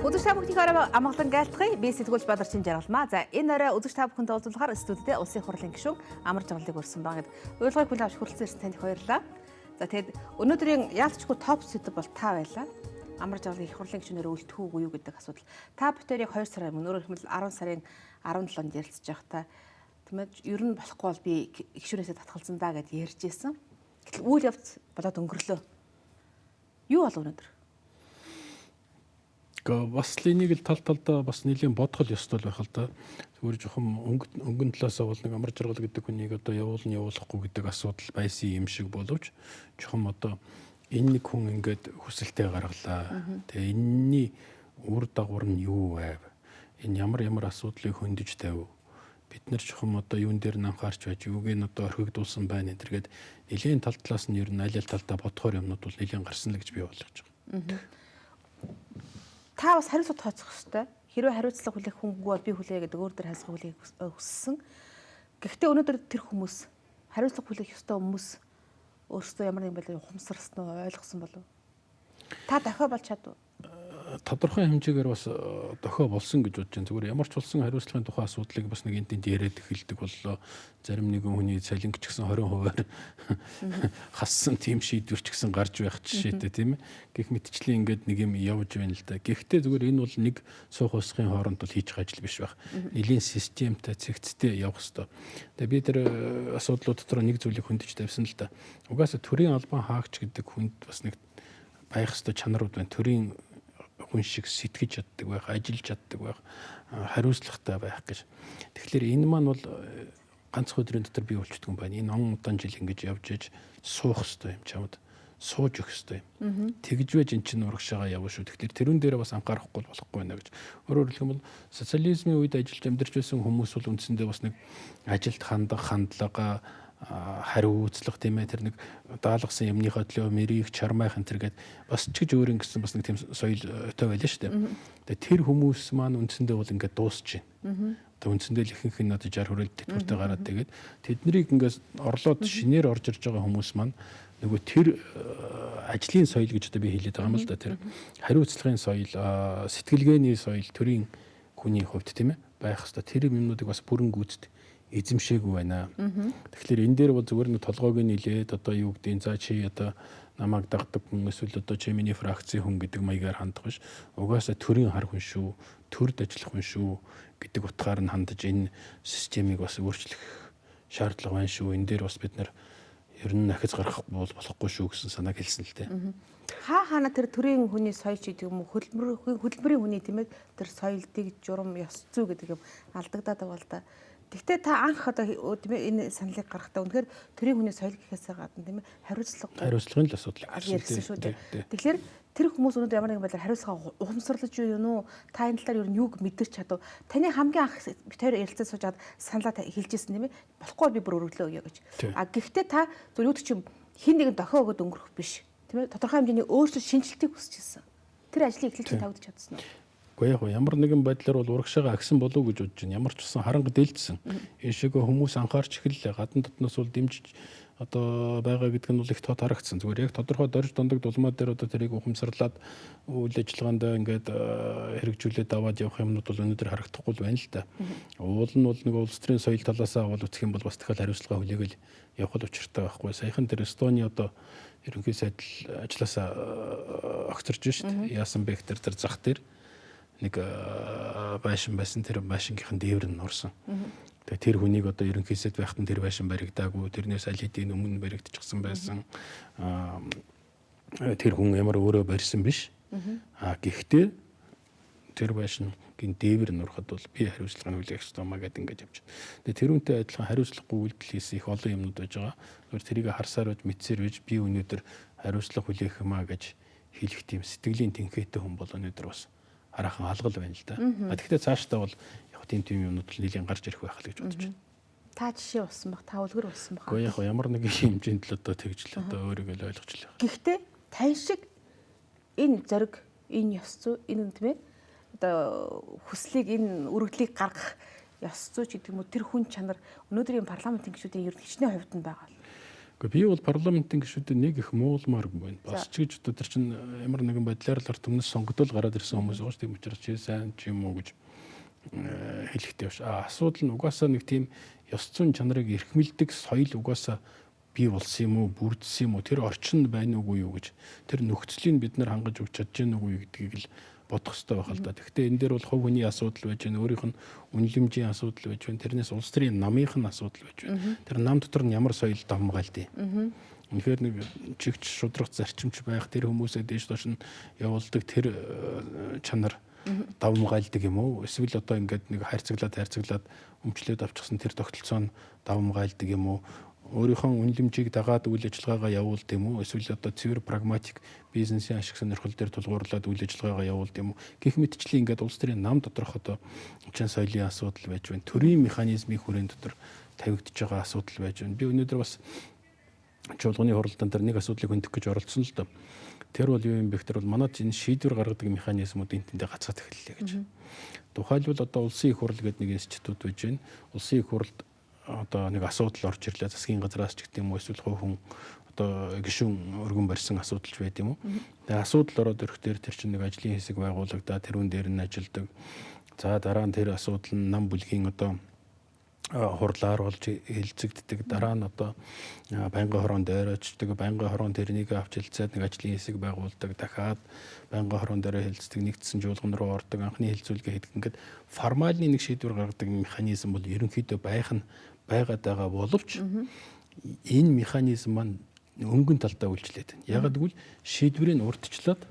Үзэгч та бүхний орой амгалан гайлтгая. Би сэтгүүлч Бадарчин жаргалмаа. За энэ орой үзэгч та бүхэнтэй уулзахаар студидээ улсын хурлын гишүүн амар жаргалыг өрсөн байгаа гэд урилгыг хүлээн авч хүрэлцэн ирсэн танд баярлалаа. За тэгэд өнөөдрийн яалтчгүй топ сэдв бол та байлаа. Амар жаргалын их хурлын гишүүнээр үлдэх үгүй юу гэдэг асуудал. Та бүхэн яг 2 сарын өмнө өөрөөр хэлбэл 10 сарын 17-нд ярилцж байхдаа тиймээ ер нь болохгүй бол би гишүүнээсээ татгалзан даа гэд ярьж ирсэн. Гэтэл үйл явц болоод өнгөрлөө. Юу бол өнөөдөр? Бас линийг л талдаа бас нэлийн бодгол ёстой байх л да. Зүгээр жоохон өнгөн талаасаа бол нэг амар жаргал гэдэг хүнийг одоо явуулахгүй гэдэг асуудал байсан юм шиг боловч жоохон одоо энэ нэг хүн ингээд хүсэлтэд гаргалаа. Тэгээ энэний үр дагавар нь юу байв? Энэ ямар асуудлыг хөндөж тавив? Бид нар жоохон одоо юун дээр нь анхаарч байж юуг нь одоо орхигдуулсан байна гэдэргээд нэлийн тал талаас нь ер нь аль талдаа бодохоор юмнууд бол нэлийн гарсан л гэж би ойлгож байгаа. Та бас хариуцлага тооцох хэрэгтэй. Хэрвээ хариуцлага хүлээх хүнгүй бол би хүлээе гэдэг өөр дөр хариуцлага хүлээх хүссэн. Гэхдээ өнөөдөр тэр хүмүүс хариуцлага хүлээх ёстой хүмүүс өөрсдөө ямар нэгэн байдлаар ухамсарсан уу, ойлгосон болов? Та дохио болж чадв. Тодорхой хэмжээгээр бас дохио болсон гэж бодож байна. Зүгээр ямар ч болсон хариуцлагын тухай асуудлыг бас нэг энд яриад эхэлдэг боллоо. Зарим нэгэн хүний цалинг ч гэсэн 20% хассан тийм шийдвэр ч гэсэн гарч байх жишээтэй тийм ээ. Гэх мэтчлэн ингээд нэг юм явж байна л да. Гэхдээ зүгээр энэ бол нэг суух усхын хооронд бол хийж байгаа ажил биш байх. Нэлийн системтэй цэгцтэй явах хэрэгтэй. Тэгээ би тэр асуудлууд дотор нэг зүйлийг хөндөж тавьсан л да. Угаасаа төрийн албан хаагч гэдэг хүнд бас нэг байх ёстой чанарууд байна. Төрийн хүн шиг сэтгэж чаддаг байх, ажиллаж чаддаг байх, хариуцлагатай байх гэж. Тэгэхээр энэ маань бол ганц өдрийн дотор бий болчихдгүй юм байна. Энэ он удаан жил ингэж явж иж суух хэрэгтэй юм чамд. Сууж өгөх хэрэгтэй юм. Тэгж байж эн чинь урагшаага явна шүү. Тэгэхээр тэрүүн дээр бас анхаарахгүй болохгүй байна гэж. Өөрөөр хэлбэл социализмын үед ажиллаж амьдарч байсан хүмүүс бол үндсэндээ бас нэг ажилд хандлага хариуцлага тийм ээ тэр нэг даалгасан юмныхаа төлөө мэрийг чармайх энэ төр гээд бас ч гэж өөр ингэсэн бас нэг тийм соёл өтөө байлаа шүү дээ. Тэгээ тэр хүмүүс маань үндсэндээ бол ингээд дуусч байна. Тэгээ үндсэндээ л ихэнх нь одоо 60 хүрээлт тэтгэвртэй гараад тэгээд тэднийг ингээд орлоод шинээр орж ирж байгаа хүмүүс маань нөгөө тэр ажлын соёл гэж одоо би хэлээд байгаа юм л да тэр хариуцлагын соёл, сэтгэлгээний соёл төрийн хүний хувьд тийм ээ байх хэвээр тэр юмнуудыг бас бүрэн гүйцэд эзэмшээгүй байна. Тэгэхээр энэ дээр бол зүгээр нэг толгойг нийлээд одоо юу гэдэг за чи одоо намайг дагдаг хүн эсвэл одоо чи миний фракцийн хүн гэдэг маягаар хандах биш. Угаасаа төрийн хар хүн шүү, төрд ажиллах хүн шүү гэдэг утгаар нь хандаж энэ системийг бас өөрчлөх шаардлага байна шүү. Энэ дээр бас бид нар ер нь нахиц гарах болохгүй шүү гэсэн санааг хэлсэн л дээ. Хаана тэр төрийн хүний соёл ч гэдэг юм уу хөдөлмөрийн хүний тийм ээ тэр соёлдыг журам ёс зүй гэдэг юм алдагдаад байгаа л да. Гэхдээ та анх одоо тийм ээ энэ саналыг гаргахдаа үнэхээр төрийн хүний соёл гэхээсээ гадна тийм ээ хариуцлагын л асуудал гарсан шүү дээ. Тэгэхээр тэр хүмүүс өнөөдөр ямар нэгэн байдлаар хариуцлага ухамсарлаж юу нөө та энэ талаар юу юуг мэдэрч чадав. Таны хамгийн анх бид хоёр ярилцаж сууж хаад саналаа хэлжсэн тийм ээ. Болохгүй би бүр өргөлөө өгье гэж. Гэхдээ та зөв юу ч юм хин нэгэн дохио өгöd өнгөрөх биш. Тийм ээ. Тодорхой хэмжээний өөрчлөлт шинжилтийг хүсчихсэн. Тэр ажлыг эхлэлцэн тавьдаж чадсан уу? Гэхдээ ямар нэгэн байдлаар бол урагшаага агсан болов уу гэж бодож байна. Ямар ч болсон харанга дээлжсэн. Энэ шиг хүмүүс анхаарч эхэллээ. Гадна дотноос бол дэмжиж одоо байгаа гэдэг нь бол их тод харагдсан. Зүгээр яг тодорхой дорж дундаг дулмаа дээр одоо тэрийг ухамсарлаад үйл ажиллагаанд ингээд хэрэгжүүлээд аваад явах юмнууд бол өнөөдөр харагдахгүй байна л да. Уул нь бол нэг улс төрийн соёл талаасаа бол үсэх юм бол бас дахиад хариуцлага хүлээгээл явах учиртай байхгүй. Саяхан тэр Эстони одоо ерөнхий сайд ажлаасаа огцорж шүү дээ. Яасан бэ гэхээр тэр зах дээр нэг байшин байсан тэр байшингийнхэн дээвэр нь орсон. Тэгээ тэр хүнийг одоо ерөнхийдөө байхад нь тэр байшин баригдаагүй тэрнээс аль хэдийн өмнө баригдчихсан байсан. Тэр хүн ямар өөрөө барьсан биш. Гэхдээ тэр байшингийн дээвэр нь ороход бол би хариуцлага нь хүлээх ёстой маа гэдэг ингэж явж байна. Тэгээ тэрүүнтэй адилхан хариуцлагагүй үйлдэл хийсэн их олон юмнууд байж байгаа. Зүгээр тэрийг харсаар байж мэдсээр байж би өнөөдөр хариуцлага хүлээх юмаа гэж хэлэх тийм сэтгэлийн тэнхээтэй хүн бол өнөөдөр бас хараахан алгал байна л да. Тэгэхдээ цаашдаа бол яг тийм юмнууд л нэлийн гарч ирэх байх л гэж бодож байна. Та жишээ болсон баг, та үлгэр болсон баг. Гэхдээ яг ямар нэгэн хэмжээнд л одоо тэгж л одоо өөрийгөө л ойлгож л байгаа. Гэхдээ тань шиг энэ зориг, энэ ёс зүй, энэ тийм ээ одоо хүслийг энэ үргэлжлэлийг гаргах ёс зүй ч гэдэг юм уу тэр хүн чанар өнөөдрийн парламентын гишүүдийн ер нь хичнээн хувьд нь байгаа. Гэхдээ би бол парламентын гишүүдэд нэг их муулмааргүй байна. Бас ч гэж одоо тэр чинь ямар нэгэн байдлаар л ард түмнээс сонгогдол гараад ирсэн хүмүүс байгаа шүү. Тийм учраас чи сайн ч юм уу гэж хэлэхдээ биш. Асуудал нь угаасаа нэг тийм ёс зүйн чанарыг эрхмэлдэг соёл угаасаа бий болсон юм уу, бүрдсэн юм уу, тэр орчинд байна уугүй юу гэж, тэр нөхцөлийг бид нар хангаж өгч чадж гэнэ үгүй гэдгийг л бодох хэрэгтэй байх л да. Гэхдээ энэ дээр бол хувь хүний асуудал байж байна, өөрийнх нь үнэлэмжийн асуудал байж байна, тэрнээс улс төрийн намынх нь асуудал байж байна. Тэр нам дотор нь ямар соёл давмгаалдیں۔ Үнэхээр нэг чигч шудрах зарчимч байх, тэр хүмүүсээ дээш доош нь явуулдаг тэр чанар давмгаалдаг юм уу? Эсвэл одоо ингээд нэг хайрцаглаад өмчлөөд авчихсан тэр тогтолцоо нь давмгаалдаг юм уу? Өөрийнхөө үнэлэмжийг дагаад үйл ажиллагаагаа явуулдаг юм уу? Эсвэл одоо цэвэр прагматик бизнесийн ашиг сонирхол дээр тулгуурлаад үйл ажиллагаагаа явуулдаг юм уу? Гэх мэтчлэн ингээд улс төрийн нам доторх одоо хүчин соёлын асуудал байж байна. Төрийн механизмын хүрээнд дотор тавигдж байгаа асуудал байж байна. Би өнөөдөр бас чуулганы хуралдаан дээр нэг асуудлыг хөндөх гэж оролцсон л доо. Тэр бол юу юм бэ гэхээр бол манайд энэ шийдвэр гаргадаг механизмууд энд тэндээ гацаад эхэллээ гэж. Тухайлбал одоо улсын их хурал гэдэг нэг институт байж байна. Улсын их хуралд одоо нэг асуудал орж ирлээ. Засгийн газраас ч гэдэг юм уу, эсвэл хувь хүн одоо гишүүн өргөн барьсан асуудалч байд юм уу. Тэгээ асуудал ороод ирэхээр тэр чинь нэг ажлын хэсэг байгуулагдаад тэрүүн дээр нь ажилдаг. За дараа нь тэр асуудал нь нам бүлгийн одоо хурлаар болж хэлцэгддэг. Дараа нь одоо байнгын хороонд дайрачдаг. Байнгын хороонд тэрнийг авч хэлцээд нэг ажлын хэсэг байгуулдаг. Дахиад байнгын хороонд дээр хэлцдэг, нэгдсэн жуулган руу ордог, анхны хэлцүүлгээ хийдэг. Ингээд формальны нэг шийдвэр гаргадаг механизм бол ерөнхийдөө байгаад байгаа боловч энэ механизм маань өнгөн талдаа үйлчлээд байна. Яг гэвэл шийдвэрийг урдчлаад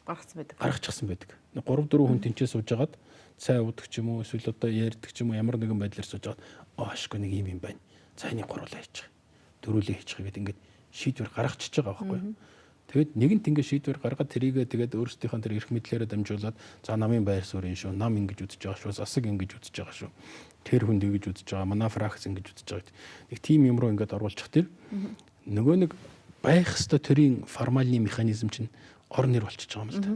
гаргачихсан байдаг. 3-4 хүн тэнцээ сууж агаад цай уудаг ч юм уу, эсвэл одоо ярьдаг ч юм уу, ямар нэгэн байдлаар сууж агаад аашгүй нэг юм байна. Цайны гуруулаа хийчих. Дөрүүлээ хийчих гэдэг ингээд шийдвэр гаргачихж байгаа байхгүй. Тэгэд нэгэнт ингээд шийдвэр гаргаад тэрийгээ тэгээд өөрсдийнхөө тэр эрх мэдлээрээ дамжуулаад за намын байр суурь шүү, нам ингэж үзэж байгаа шүү, засаг ингэж үзэж байгаа шүү. Тэр хүнд ингэж үзэж байгаа, манай фракц ингэж үзэж байгаа. Нэг тим юм руу ингээд оруулчих тэр нөгөө нэг байх ёстой төрийн формальны механизм чинь ор нэр болчихж байгаа юм л да.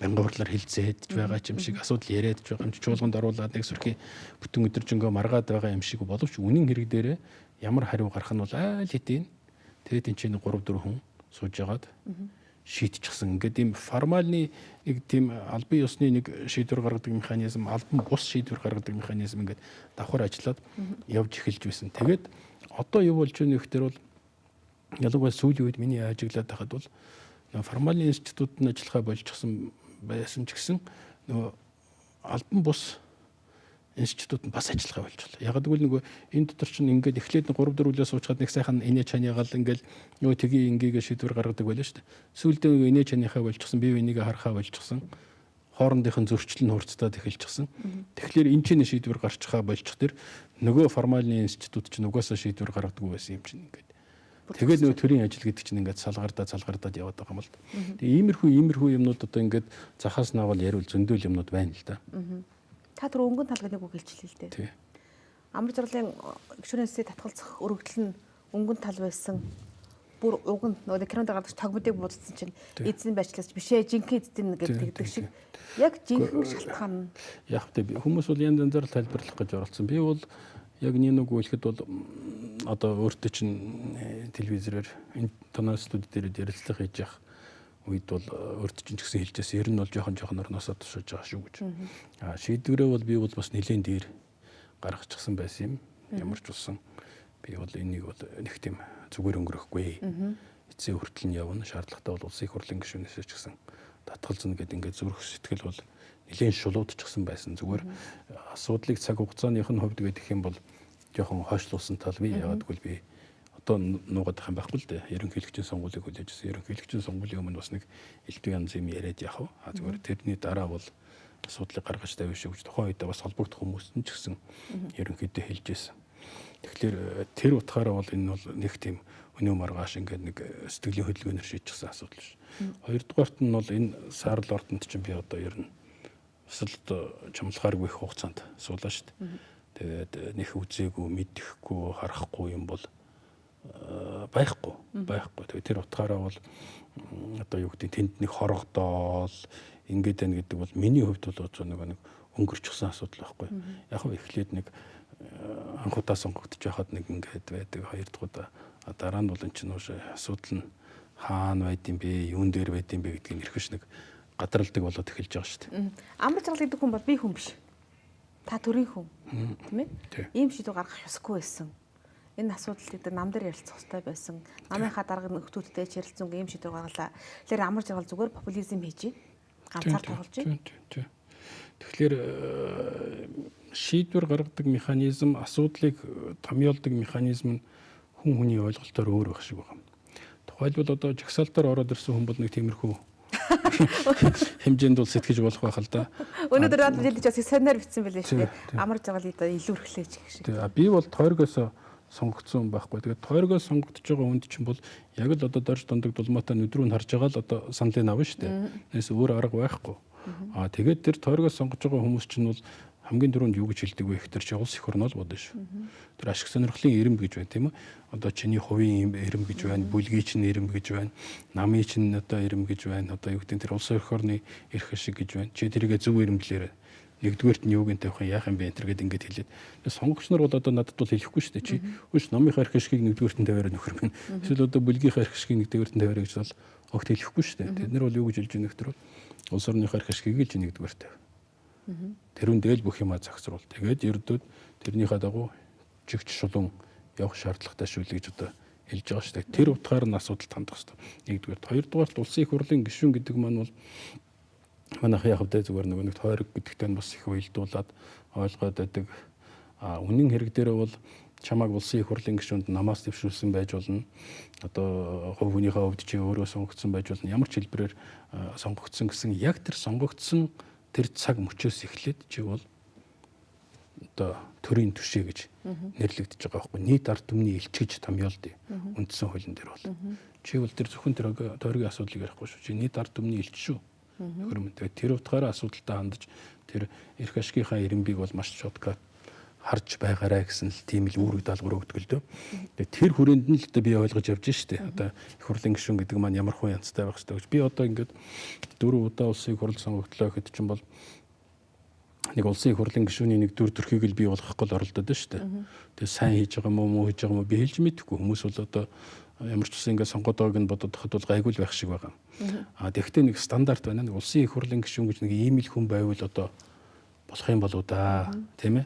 Байнгын хурлаар хилцээд байгаа юм шиг, асуудал яриад байгаа юм чи чуулганд оруулаад нэг сүрхий бүтэн өдөржингөө маргаад байгаа юм шиг боловч үнэн хэрэг дээрээ ямар хариу гарах нь бол айл хэдийн тэгээд энэ чинь 3-4 хүн сууж агаад шийдчихсэн. Ингээд ийм формальны нэг тийм албан ёсны нэг шийдвэр гаргадаг механизм, албан бус шийдвэр гаргадаг механизм ингээд давхар ажиллаад явж эхэлж байсан. Тэгээд одоо юу болж байна вэ гэхээр бол ялангуяа сүүлийн үед миний ажиглаад байхад бол формальны институтад нь ажиллахаа болчихсон байсан ч гэсэн нөгөө албан бус институт нь бас ажиллахаа болчихлоо. Яг гэвэл нөгөө энэ дотор чинь ингээд эхлээд 3-4 үлээ суучгаад нэг сайхан инээ чанягаал ингээд нөгөө тгий ингээгээ шийдвэр гаргадаг байлаа шүү дээ. Сүүлдээ нөгөө инээ чаныхаа болчихсон, бие бинийгээ харахаа болчихсон. Хоорондынхын зөрчил нь хурцтаад эхэлчихсэн. Тэгэхээр энэ чинь шийдвэр гарчихаа болчих тэр нөгөө формальны институт чинь угаасаа шийдвэр гаргадаг байсан юм чинь ингээд. Тэгээд нөгөө төрийн ажил гэдэг чинь ингээд салгардаад яваад байгаа юм л да. Тэгээ иймэрхүү юмнууд одоо ингээд захаас наавал яриул зөндөөл юмнууд байна л да. Та түр өнгөн талгын нэг үг хэлчихлээ л дээ. Амар зурлын гишүүнээсээ татгалзах өргөдөл нь өнгөн тал байсан. Бүр уг нь нөгөө кинонд гардаг тогмодыг будсан чинь эзэн байчлаас бишээ жинхэнэ эзэн гэдэг шиг яг жинхэнэ шалтгаан. Яг тэ хүмүүс бол янз янзаар тайлбарлах гэж оролцсон. Би бол яг нэг үг хэлэхэд бол одоо өөртөө чинь телевизээр энэ танаа студи дээр ярилцлага хийж явах үед бол өөртөө чинь ч гэсэн хэлжээс ер нь бол жоохон орноосоо тушиж байгаа шүү гэж. Шийдвэрээ бол би бол бас нэлээд дээр гаргачихсан байсан юм. Ямар ч болсон би бол энийг бол нэг тийм зүгээр өнгөрөхгүй. Эцсийн хүртэл нь явна. Шаардлагатай бол улсын их хурлын гишүүнээс ч гэсэн татгалзна гэдэг ингээд зүрх сэтгэл бол нэлээд шулуудчихсан байсан. Зүгээр асуудлыг цаг хугацааных нь хувьд гэх юм бол жоохон хойшлуулсан тал би яагаад гэвэл би одоо нуугаад байх юм байхгүй л дээ. Ерөнхийлөгчийн сонгуулийг хүлээжсэн. Ерөнхийлөгчийн сонгуулийн өмнө бас нэг элдв янз юм яриад явах. Зүгээр тэрний дараа бол асуудлыг гаргаж тавина шүү гэж тухайн үедээ бас холбогдох хүмүүс нь ч гэсэн ерөнхийдөө хэлж байсан. Тэгэхээр тэр утгаараа бол энэ бол нэг тийм өнөө маргааш ингээд нэг сэтгэлийн хөдөлгөөнөөр шийдчихсэн асуудал ш. Хоёрдугаарт нь бол энэ саарл ордонд чинь би одоо ер нь бас л чамлахааргүй их хугацаанд суулаа ш. Тэгээд нэх үзээгүй, мэдэхгүй, харахгүй юм бол байхгүй. Тэгээд тэр утгаараа бол одоо юу гэдэг тэнд нэг хорогдоол ингээд байна гэдэг бол миний хувьд бол нэг өнгөрчихсөн асуудал байхгүй. Яг нь эхлээд нэг анх удаа сонгогдож байхад нэг ингээд байдаг, хоёр дахь удаа Дараа нь бол энэ чинь уушаа асуудал нь хаана байд юм бэ, юун дээр байд юм бэ гэдгийг нэрхэж нэг гадралдаг болоод эхэлж байгаа шүү дээ. Амар жаргал гэдэг хүн бол би хүн биш. Та төрийн хүн. Тийм ээ? Ийм шийдвэр гаргах ёсгүй байсан. Энэ асуудлыг нам дээр ярилцах хэрэгтэй байсан. Намынхаа дарга нөхдүүдтэй ярилцсан ийм шийдвэр гаргалаа. Тэгэхээр амар жаргал зүгээр популизм хийж ганцаар тоглож байна. Тэгэхээр шийдвэр гаргадаг механизм, асуудлыг томьёолдог механизм нь хүн хүний ойлголтоор өөр байх шиг байна. Тухайлбал одоо жагсаалтаар ороод ирсэн хүн бол нэг тиймэрхүү хэмжээнд бол сэтгэж болох байх л да. Өнөөдөр радио хэлж бас сонир бичсэн байлээ шүү дээ. Амар жаргал илүү өрхлөөж гэх шиг. Би бол тойргоос сонгогдсон байхгүй. Тэгээд тойргоос сонгогдож байгаа хүнд чинь бол яг л одоо дорж дундаг дулмаатай нүдрүү нь харж байгаа л одоо саналыг авна шүү дээ.Ээс өөр арга байхгүй. Тэгээд тэр тойргоос сонгож байгаа хүмүүс чинь бол хамгийн дөрөнд юу гэж хэлдэг вэ гэхээр чи улс их орно л бодно шүү. Тэр ашиг сонирхлын эрэм гэж байна тийм үү? Одоо чиний хувийн эрэм гэж байна, бүлгийн чинь эрэм гэж байна, намын чинь одоо эрэм гэж байна. Одоо юу гэдэг тэр улс их орны эрх ашиг гэж байна. Чи тэрийгэ зөв эрэмблээрээ нэгдүгээрт нь юуг нь тавих яах юм бэ энэ гэдэг ингээд хэлээд. Сонгогч нар бол одоо надад бол хэлэхгүй шүү дээ. Чи хөөс намынхаа эрх ашигыг нэгдүгээрт нь тавиараа нөхөр минь. Эсвэл одоо бүлгийнхаа эрх ашигыг нэгдүгээрт нь тавиараа гэж бол огт хэлэхгүй шүү дээ. Тэд нар бол юу гэж хэлж байгаа нөхөр бол улс орныхаа эрх ашигыг л чи нэгдүгээрт тавь. Тэрүүн дээл бүх юмаа загсруул. Тэгээд ердөөд тэрнийхээ дагуу чигч шулуун явах шаардлагатай шүү л гэж одоо хэлж байгаа шүү дээ. Тэр утгаар нь асуудалд хандах хэрэгтэй. Нэгдүгээр, хоёрдугаарт улсын их хурлын гишүүн гэдэг маань бол манайх яг хэвдээ зүгээр нэг тойрог гэдэгтэй нь бас их уялдуулаад ойлгоод байдаг. Үнэн хэрэг дээр бол чамааг улсын их хурлын гишүүнд намаас дэвшүүлсэн байж болно. Одоо хувь хүнийхээ хувьд чи өөрөө сонгогдсон байж болно. Ямар ч хэлбэрээр сонгогдсон гэсэн яг тэр сонгогдсон тэр цаг мөчөөс эхлээд чи бол одоо төрийн түшээ гэж нэрлэгдэж байгаа байхгүй. Нийт ард түмний элч гэж томьёолд үндсэн хуулийн дээр бол. Чи бол тэр зөвхөн тэр тойргийн асуудлыг ярихгүй шүү. Чи нийт ард түмний элч шүү. Тэгээд тэр утгаараа асуудалтай хандаж тэр эрх ашигынхаа эренбийг бол маш шоткат харж байгаарай гэсэн л тийм л үүрэг даалгавар өгдөг л дөө. Тэгээд тэр хүрээнд нь л одоо би ойлгож явж штэ. Одоо их хурлын гишүүн гэдэг маань ямар хүн янзтай байх ёстой гэж. Би одоо ингээд 4 удаа улсын их хурл сонгогдлоо гэхэд чинь бол нэг улсын их хурлын гишүүний нэг дүр төрхийг л бий болгохгүй л оролдоод байна штэ. Тэгээд сайн хийж байгаа мó хийж байгаа мó би хэлж мэдэхгүй. Хүмүүс бол одоо ямар ч үсэн ингээд сонгоод байгааг нь бодоод тахад бол гайгүй л байх шиг байгаа. Тэгэхдээ нэг стандарт байна. Нэг улсын их хурлын гишүүн гэж нэг ийм л хүн байвал одоо болох юм болоо да. Тийм ээ.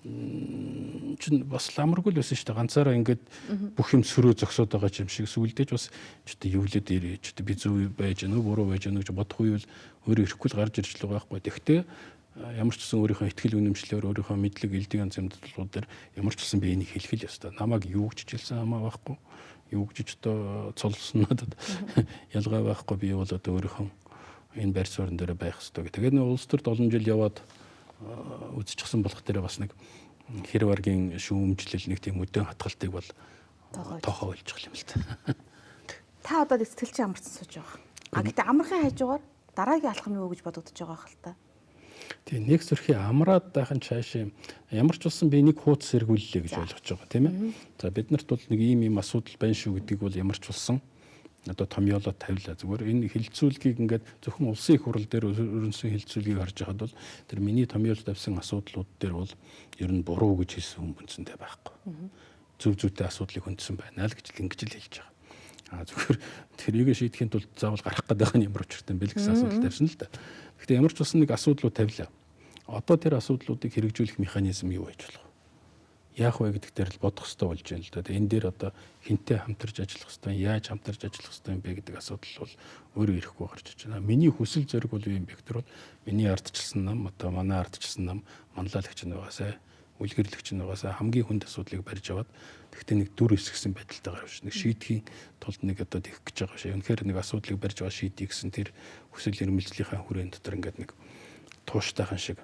Чин бас ламргүй л байсан шүү дээ. Ганцаараа ингээд бүх юм сөрөө зогсоод байгаа юм шиг сүулдэж бас ч одоо юулээд ирээ ч одоо би зөв байж гэнэ буруу байж гэнэ гэж бодох үйл өөрөө ирэхгүй л гарч ирж л байгаа байхгүй. Тэгэхдээ ямар ч гэсэн өөрийнхөө ихтгэл үнэмшлээр өөрийнхөө мэдлэг элдийн янзлууд дээр ямар ч гэсэн би энийг хэлэх л ёстой. Намайг юу гэж хэлсэн хамаа байхгүй. Юу гэж одоо цолсон надад ялгаа байхгүй. Би бол одоо өөрийнхөө энэ байр суурин дээр байх ёстой. Тэгээд нэг улс төрд олон жил яваад үзчихсэн болох дээр бас нэг хэр варгийн шүүмжлэл нэг тийм өдөн хатгалтыг бол тоохоо болж байгаа юм л та. Та одоо сэтгэл чинь амарсан сууж байгаа. Гэтэ амархын хажуугаар дараагийн алхам юу гэж бодогдож байгаа хэл та. Тэгээ нэг зүрхий амраад байхын цааш ямар ч болсон би нэг хуудас сэргүүллээ гэж ойлгож байгаа тийм ээ. За биднэрт бол нэг ийм асуудал байна шүү гэдгийг бол ямар ч болсон одоо томьёолоо тавилаа. Зүгээр энэ хилцүүлгийг ингээд зөвхөн улсын их хурл дээр өрнсөн хилцүүлгийг харж байхад бол тэр миний томьёолж тавьсан асуудлууд дээр бол ер нь буруу гэж хэлсэн хүн бүнцэндээ байхгүй. Зөв зүйтэй асуудлыг хөндсөн байна л гэж л ингэж л хэлж байгаа. Зүгээр тэрийг шийдэхин тулд заавал гарах гэдэг нь ямар учиртай юм бэ гэсэн асуудал тавьсан л да. Гэхдээ ямар ч болсон нэг асуудлууд тавилаа. Одоо тэр асуудлуудыг хэрэгжүүлэх механизм юу байж болох вэ? Яах вэ гэдэг дээр л бодох хэрэгтэй болж байна л да. Энэ дээр одоо хинтээ хамтарч ажиллах хэрэгтэй, яаж хамтарч ажиллах хэрэгтэй юм бэ гэдэг асуудал бол өөрөө ирэхгүй гарч иж байна. Миний хүсэл зориг бол юу юм бэ гэхээр бол миний ардчилсан нам, одоо манай ардчилсан нам манлайлагч нь байгаасай, үлгэрлэгч нь байгаасай хамгийн хүнд асуудлыг барьж аваад тэгтээ нэг дүр эсгсэн байдалтай гарч нэг шийдэхийн тулд нэг одоо тэгэх гэж байгаа шээ. Үнэхээр нэг асуудлыг барьж байгаа шийдий гэсэн тэр хүсэл эрмэлзлийнхаа хүрээнд дотор ингээд нэг тууштайхан шиг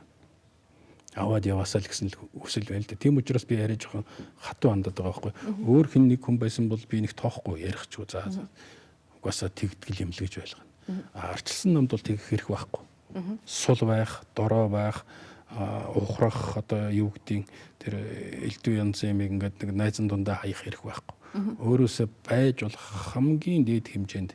аваад яваасаа л гэсэн хүсэл байл да. Тийм учраас би яриа жоохон хатуу хандаад байгаа байхгүй. Өөр хин нэг хүн байсан бол би нэг тоохгүй ярих ч үзаа. Угаасаа тэгтгэл юм л гэж байлгана. Арчилсан намд бол тэгэх хэрэг байхгүй. Сул байх, дорой байх, ухрах одоо юу гэдгийг тэр элдв янзын юм ингээд нэг найзан дундаа хаях хэрэг байхгүй. Өөрөөсөө байж болох хамгийн дээд хэмжээнд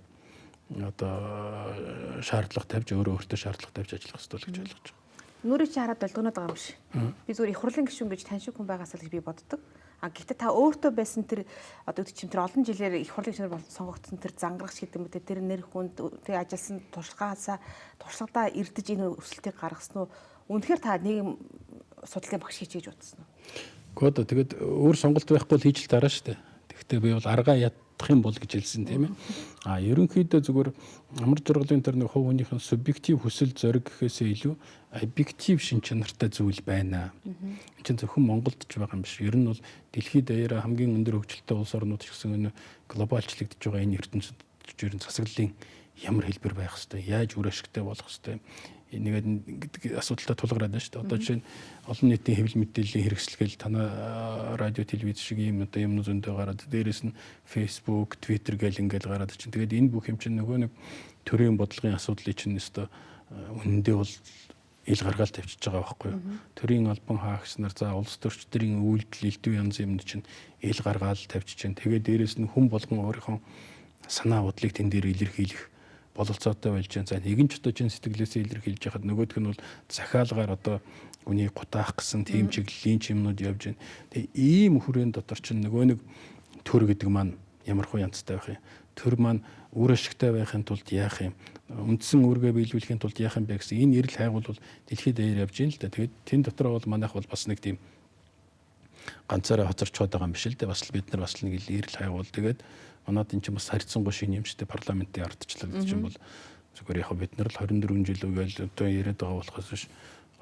одоо шаардлага тавьж өөрөө өөртөө шаардлага тавьж ажиллах хэрэгтэй л гэж ойлгож байгаа. Нүрийг чи хараад болдгоноод байгаа юм шиг. Би зүгээр их хурлын гишүүн гэж тань шиг хүн байгаас л гэж би боддог. Гэхдээ та өөртөө байсан тэр одоо үгд чим тэр олон жилээр их хурлын гишүүнээр сонгогдсон тэр зангарагч гэдэг юм үү тэр нэр хүнд тэр ажилласан туршлагадаа ирдэж энэ өсөлтийг гаргасан уу? Үнэхээр та нийгэм судлалын багш хийж бодсон уу? Гэхдээ тэгээд өөр сонголт байхгүй л хийж л дараа штэ. Гэхдээ би бол аргаа ядах юм бол гэж хэлсэн тийм ээ. Ерөнхийдөө зүгээр амар жаргалын тэр нэг хувь хүнийхэн субъектив хүсэл зориг гэхээсээ илүү объектив шин чанартай зүйл байна. Энэ чинь зөвхөн Монголд ч байгаа юм биш. Ер нь бол дэлхийд даяараа хамгийн өндөр хөгжилтэй улс орнууд ч гэсэн глобалчлагдж байгаа энэ ертөнцид ер нь засаглалын ямар хэлбэр байх хэвээр, яаж үр ашигтай болох хэвээр ингээд асуудалтай тулгараад байна шүү дээ. Одоо жишээ нь олон нийтийн хэвлэл мэдээллийн хэрэгсэлгээл танай радио, телевиз шиг юм одоо юм зөндөө гараад дээрээс нь Facebook, Twitter гэл ингээд гараад чинь. Тэгээд энэ бүх юм чинь нөгөө нэг төрийн бодлогын асуудлыг чинь өстой үнэндээ бол ил гаргаал тавьчихж байгаа байхгүй юу. Төрийн албан хаагчнаар за улс төрчдөрийн үйлдэл элдв янз юмд чинь ил гаргаал тавьчихж чинь. Тэгээд дээрээс нь хүн болгон өөрийнхөө санаа бодлыг тэн дээр илэрхийлэх бололцоотой болж байгаа. За нэгэн ч одоо чин сэтгэлээсээ илэрхийлж яхад нөгөөх нь бол захиалгаар одоо үнийг гутаах гэсэн тийм чиглэлийн юмнууд явж байна. Тэгээ ийм хүрээнд дотор чинь нөгөө нэг төр гэдэг маань ямар хуу янзтай байх юм. Төр маань үр ашигтай байхын тулд яах юм? Үндсэн үүргээ биелүүлэхийн тулд яах юм бэ гэсэн энэ эрэл хайгуул бол дэлхийд даяар явж байна л да. Тэгээд тэн дотор бол манайх бол бас нэг тийм ганцаараа хоцорч чод байгаа юм биш л дээ. Бас л бид нар бас нэг эрэл хайгуул тэгээд манад энэ ч бас харьцангуй шин юм шүү дээ. Парламентын ардчлал гэж юм бол зүгээр яг бид нар л 24 жил үгээл одоо яриад байгаа болохоос биш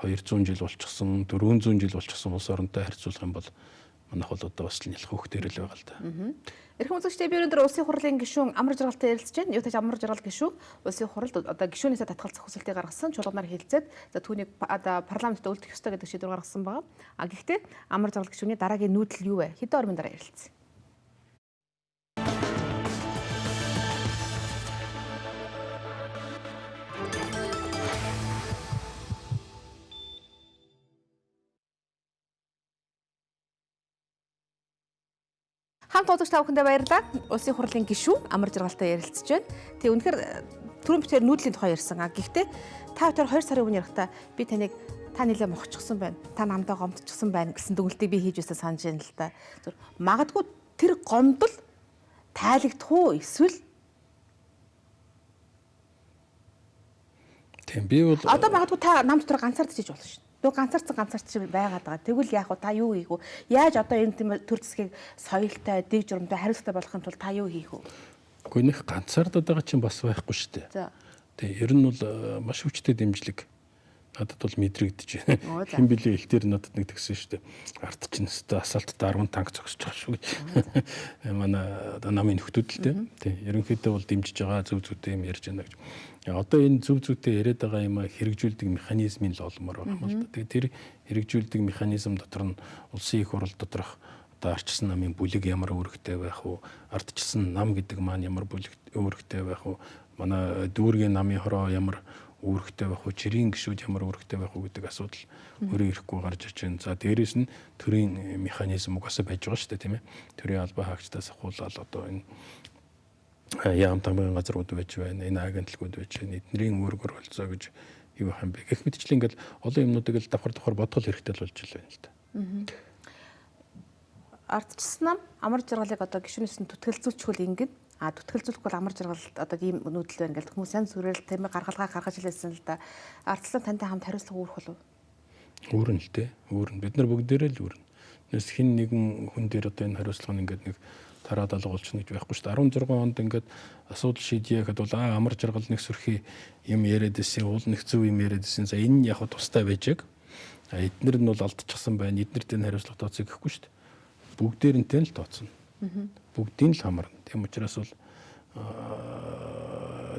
200 жил болчихсон 400 жил болчихсон улс оронтой харьцуулах юм бол манайх бол одоо бас л нялх хөвгтөр л байгаа л да. Эрхэм үзэгчдээ би өнөөдөр улсын хурлын гишүүн амар жаргалтай ярилцж байна. Юу тач амар жаргал гишүүн улсын хуралд одоо гишүүнээсээ татгалзах хүсэлтийг гаргасан чуулганаар хэлцээд за түүнийг парламентд үлдэх ёстой гэдэг шийдвэр гаргасан байгаа. Гэхдээ амар жаргал гишүүний дараагийн нүүдэл юу вэ? Хэдэн орны дараа ярилцсан? Хамт удагч та бүхэндээ баярлалаа. Улсын хурлын гишүүн амар жаргалтай ярилцж байна. Тэгээ үнэхээр түрүүн битээр нүүдлийн тухай ярьсан. Гэхдээ та бүхэн 2 сарын өмнө ярихдаа би таныг та нэлээ мохчихсон байна. Та намдаа гомдчихсон байна гэсэн дүгнэлтийг би хийж байсан санаж байна л да. Магадгүй тэр гомдол тайлагдах уу эсвэл тийм би бол одоо магадгүй та нам дотор ганцаардчихж болно шүү. Дөө ганцаарч байгаад байгаа. Тэгвэл яах вэ? Та юу хийх вэ? Яаж одоо энэ тийм төр засгийг соёлтой, дэг журамтай, хариуцлагатай болгохын тулд та юу хийх вэ? Гэхдээ нөх ганцаардаад байгаа чинь бас байхгүй шүү дээ. За. Тэгээ ер нь бол маш хүчтэй дэмжлэг надад бол мэдрэгдэж байна. Хэн билээ ил дээр надад нэг тгсэн шүү дээ. Ард чинь өстой асфальтад 10 танк зогсож байгаа шүү гэж. Манай намын нөхдүүд л дээ. Ерөнхийдөө бол дэмжиж байгаа зөв зүйтэй юм ярьж байна гэж. Одоо энэ зөв зүйтэй яриад байгаа юм хэрэгжүүлдэг механизмын л олмор байна л да. Тэгээ тэр хэрэгжүүлдэг механизм дотор нь улсын их хурал доторх одоо ардчилсан намын бүлэг ямар үүрэгтэй байх вэ? Ардчилсан нам гэдэг маань ямар бүлэг үүрэгтэй байх вэ? Манай дүүргийн намын хороо ямар үүрэгтэй байх вэ? Жирийн гишүүд ямар үүрэгтэй байх вэ гэдэг асуудал өөрөө ирэхгүй гарч иж байна. За дээрэс нь төрийн механизм угаасаа байж байгаа шүү дээ, тийм ээ. Төрийн албан хаагчдаас ахуулаад одоо энэ яам тамгын газрууд байж байна, энэ агентлагууд байж байна, эднэрийн үүргэр болцоо гэж юу байх юм бэ? Гэх мэтчлэн ингээл олон юмнуудыг л давхар бодгол хэрэгтэй л болж байна л да. Ардчилсан нам амар жаргалыг одоо гишүүнээс нь түтгэлзүүлчих хөл ингэн түтгэлзүүлэх бол амар жаргал одоо ийм нүүдэл байна гэдэг хүмүүс янз бүрээр тийм гаргалгаа гаргаж хэлсэн л да. Ардчилсан тантай хамт хариуцлага үүрэх болов? Үүрэн л дээ. Үүрэн. Бид нар бүгдээрээ л үүрэн. Нэс хин нэгэн хүн дээр одоо энэ хариуцлага нь ингээд нэг тараад алга болчихно гэж байхгүй шүү дээ. 16 онд ингээд асуудал шийдье гэхэд бол амар жаргал нэг сөрхий юм яриад ирсэн, уул нэг зөв юм яриад ирсэн. За энэ нь яг тустай байжээг. Эднэр нь бол алдчихсан байна. Эднэрт энэ хариуцлага тооцъё гэхгүй шүү дээ. Бүгдээрэнтэй л тооцно. Бүгдийн л хамарна. Тийм учраас бол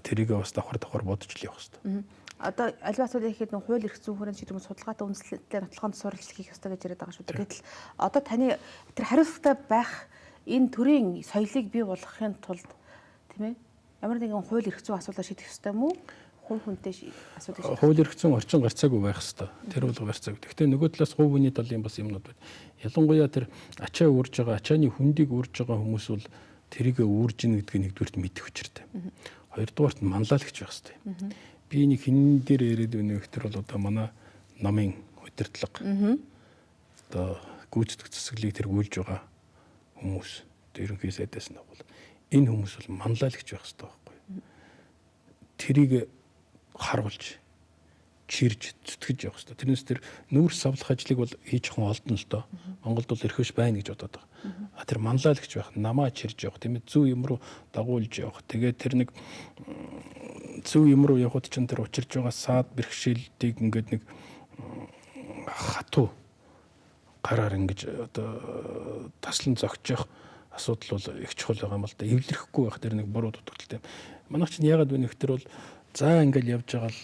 тэрийг бас давхар бодож л явах хэрэгтэй. Одоо альва асуудал ихэд нэг хууль эрх зүйн хүрээнд шийдвэр судалгаатай үндэслэлтэй нотлохонд сурвалжлах хийх ёстой гэж яриад байгаа шүү дээ. Гэтэл одоо таны тэр хариуцлагатай байх энэ төрийн соёлыг бий болгохын тулд тийм ээ ямар нэгэн хууль эрх зүйн асуудал шийдэх ёстой мүү? Хувь хүнтэй асуудал шийдэх. Хууль эрх зүйн орчин гарцаагүй байх ёстой. Тэр бол гарцаагүй. Гэхдээ нөгөө талаас хувь хүний талын бас юмнууд байна. Ялангуяа тэр ачаа үрж байгаа, ачааны хүндийг үрж байгаа хүмүүс бол тэрийг үрж ийн гэдгийг нэгдүгürt мэдэх учиртай. Хоёрдугаарт манлайлагч байх ёстой. Би нэг хинэн дээр яриад өгнө гэхээр бол одоо манай номын удирдлага одоо гүйцэтгэх засаглалыг тэргүүлж байгаа хүмүүс ерөнхий сайдаас нь бол энэ хүмүүс бол манлайлагч байх хэрэгтэй байхгүй. Тэрийг харуулж чирж зүтгэж явах хэрэгтэй. Тэрнээс тэр нүүрс савлах ажлыг бол хийж хон олдно л доо. Монголд бол эрхвэж байна гэж бодоод байгаа. Тэр манлайлагч байх, намаа чирж явах, тийм ээ, зөв юм руу дагуулж явах. Тэгээд тэр нэг зөв юм руу явхад чинь тэр учирж байгаа саад бэрхшээлтийг ингээд нэг хатуу гараар ингэж одоо таслан зогсож асуудал бол их чухал байгаа юм л да. Эвлэрэхгүй байх тэр нэг буруу дутагдaltaй. Манайх чинь яагаад вэ нөхдөр бол за ингээл явж байгаа л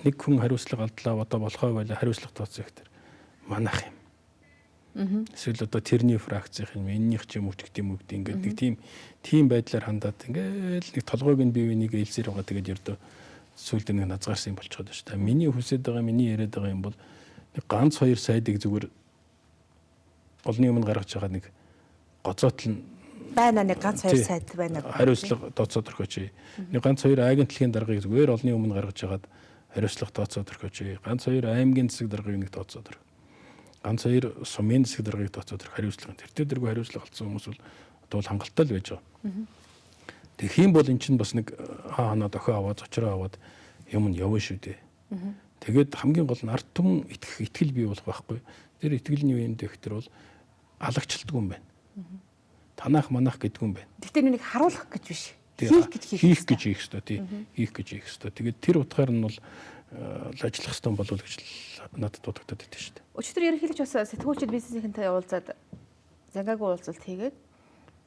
нэг хүн хариуцлага алдлаа одоо болохоо байла хариуцлага тооцох гэдэг манайх юм. Эсвэл одоо тэрний фракцийнх юм эннийх ч юм уу ч гэдэм үгд ингээд нэг тийм байдлаар хандаад ингээл нэг толгойг нь бие биенийг ээлсээр байгаа тэгээд ердөө сүйд нэг назгаарсан юм болчиход байна шүү дээ. Миний хүсэж байгаа миний яриад байгаа юм бол нэг ганц хоёр сайдыг зүгээр олны өмнө гаргаж байгаа нэг гоцоотл нь байна нэг ганц хоёр сайд байна. Хариуцлага тооцоод орхиоч. Нэг ганц хоёр агентлагийн даргаыг зүгээр олны өмнө гаргаж хагаад хариуцлага тооцоод орхиоч. Ганц хоёр аймгийн засаг даргаыг нэг тооцоод орхиоч. Ганц хоёр сумын засаг даргаыг тооцоод орхиоч. Хариуцлага тэр дэргүй хариуцлага олцсон хүмүүс бол хангалттай л байж байгаа. Тэгэх юм бол эн чинь бас нэг хаана дохио аваад очроо аваад юм нь явна шүү дээ. Тэгээд хамгийн гол нь ард түмэн итгэл бий болох байхгүй. Тэр итгэлний үеийн дэвтэр бол алагчлалдгүй юм байна. Танах манах гэдгүй юм байна. Гэхдээ нэг харуулах гэж биш. Хийх гэж хийх ёстой тий. Хийх гэж хийх ёстой. Тэгээд тэр утгаар нь бол ажиллах ёстой болов гэж надад дутагдаад байдаг шүү дээ. Өчигдөр ерөнхийдөө бас сэтгүүлчид бизнесийнхэнтэй уулзаад зангаагүй уулзалт хийгээд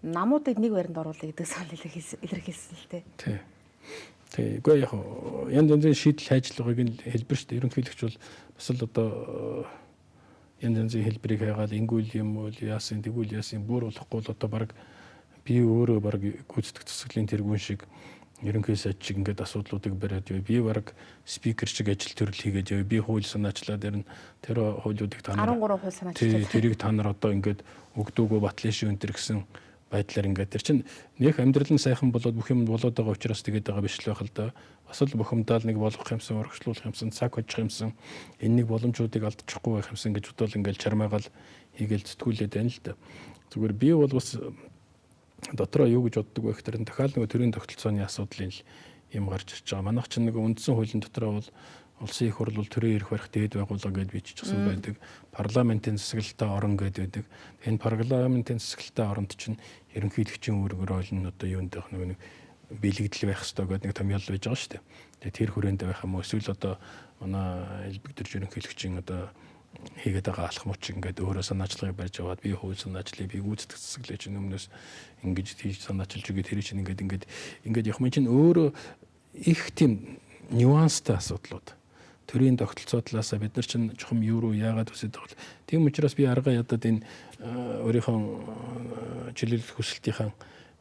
намуудыг нэг байранд оруулах гэдэг санал илэрхийлсэн л дээ. Тий. Үгүй яг янз янзын шийдэл хайжлагыг нь хэлбэр шүү дээ. Ерөнхийлөгч бол бас л одоо янз янзын хэлбэрийг хайгаад ингүүл юм уу яасан тэгвэл яасан бүр болохгүй л одоо баг би өөрөө баг гүйцэтгэх засаглалын тэргүүн шиг ерөнхий сайд шиг ингээд асуудлуудыг бариад яв. Би баг спикер шиг ажил төрөл хийгээд яв. Би хууль санаачлаад ирнэ. Тэр хуулиудыг та нар 13 хууль санаачлаад. Тэрийг та нар одоо ингээд өгдөгөө батлын шиг өнтер гэсэн байдлаар ингээд тэр чинь нэг амьдрал нь сайхан болоод бүх юм болоод байгаа учраас тэгээд байгаа биш л байх л да. Бас л бухимдаад нэг болгох юмсан, урагшлуулах юмсан, цаг хожих юмсан, энэ нэг боломжуудыг алдчихгүй байх юмсан гэж бодвол ингээд чармаагаал хийгээл зэтгүүлээд байна л да. Зүгээр би бол бас дотроо юу гэж боддог вэ гэхээр дахиад нэг төрийн тогтолцооны асуудлын юм гарч ирж байгаа. Манайх чинь нэг үндсэн хуулийн дотроо бол улсын их хурл төрийн эрх барих дээд байгууллага гэж биччихсэн байдаг. Парламентын засаглалтай орон гэдэг байдаг. Энэ парламентын засаглалтай оронд чинь ерөнхийлөгчийн үүрэг роль нь одоо юунд байх нэг биелэгдэл байх ёстой гэдэг нэг томьёол байж байгаа шүү дээ. Тэгээ тэр хүрээнд байх юм уу эсвэл одоо манай элбэгдэрж ерөнхийлөгчийн одоо хийгээд байгаа алхмууд шиг ингээд өөрөө санаачлагыг барьж аваад би хууль санаачлыг би гүйцэтгэх засаглалыг чинь өмнөөс ингэж хийж санаачилж өгөө тэр чинь ингээд явах юм чинь өөрөө их тийм нюанстай асуудлууд. Төрийн тогтолцоо талаас бид нар чинь чухам юу руу яагаад үсэд байгаа. Тийм учраас би арга ядаад энэ өөрийнхөө чиглэл хүсэлтийн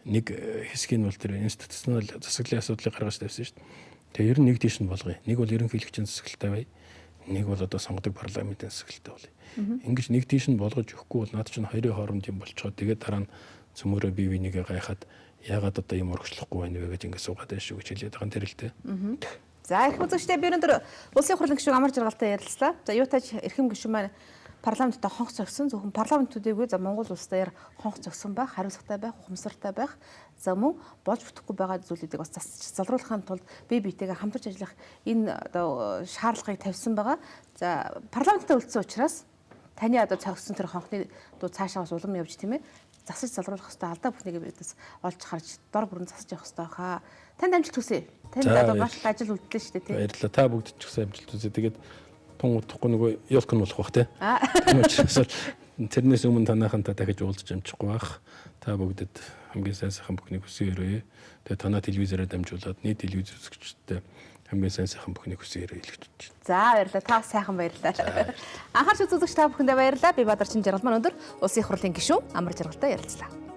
нэг хэсгийг бол тэр институционал засаглалын асуудлыг гаргаж тавьсан шүү дээ. Тэгээ ер нь нэг тийш нь болгоё. Нэг бол ерөнхийлөгчийн засаглалтай бай. Нэг бол одоо сонгодог парламентын засаглалтай болъё. Ингэж нэг тийш нь болгож өгөхгүй бол наад чинь хоёрын хооронд юм болчихоо. Тэгээд дараа нь цөмөрөө бие бинийгээ гайхаад яагаад одоо юм урагшлахгүй байна вэ гэж ингэ суугаад байна шүү гэж хэлээд байгаа юм тэр л дээ. За их үзэгчдээ би өнөөдөр улсын хурлын гишүүн амар жаргалтай ярилцлаа. За юутаж эрхэм гишүүн маань парламенттай хонх зогсон зөвхөн парламентуудыгүй за Монгол улс дээр хонх зогсон байх, хариуцлагатай байх, ухамсартай байх, за мөн болж бүтэхгүй байгаа зүйлүүдийг бас залруулахын тулд бие биетэйгээ хамтарч ажиллах энэ одоо шаардлагыг тавьсан байгаа. За парламенттай үлдсэн учраас таны одоо цогсон тэр хонхны дуу цаашаа бас улам явж тийм ээ засаж залруулах хэрэгтэй алдаа бүхнийг бидээс олж харж дор бүрэн засаж явах хэрэгтэй хаа. Танд амжилт хүсье. Танд одоо маш их ажил үлдлээ шүү дээ тийм. Баярлалаа. Та бүгд ч гэсэн амжилт хүсье. Тэгээд тун утахгүй нөгөө ёлк нь болох бах тийм. Тийм учраас тэрнээс өмнө танаахантай дахиж уулзч амжихгүй бах. Та бүгдэд хамгийн сайн сайхан бүхнийг хүсье өрөөе. Тэгээд танаа телевизээрээ дамжуулаад нийт телевиз үзэгчдтэй хамгийн сайн сайхан бүхнийг хүсье өрөөе хэлж байна. За баярлалаа. Та сайхан баярлалаа. Анхаарч үзэгч та бүхэндээ баярлалаа. Би Бадарчин Жаргал маань өндөр улсын их хурлын гишүүн Амар Жаргалтай ярилцлаа.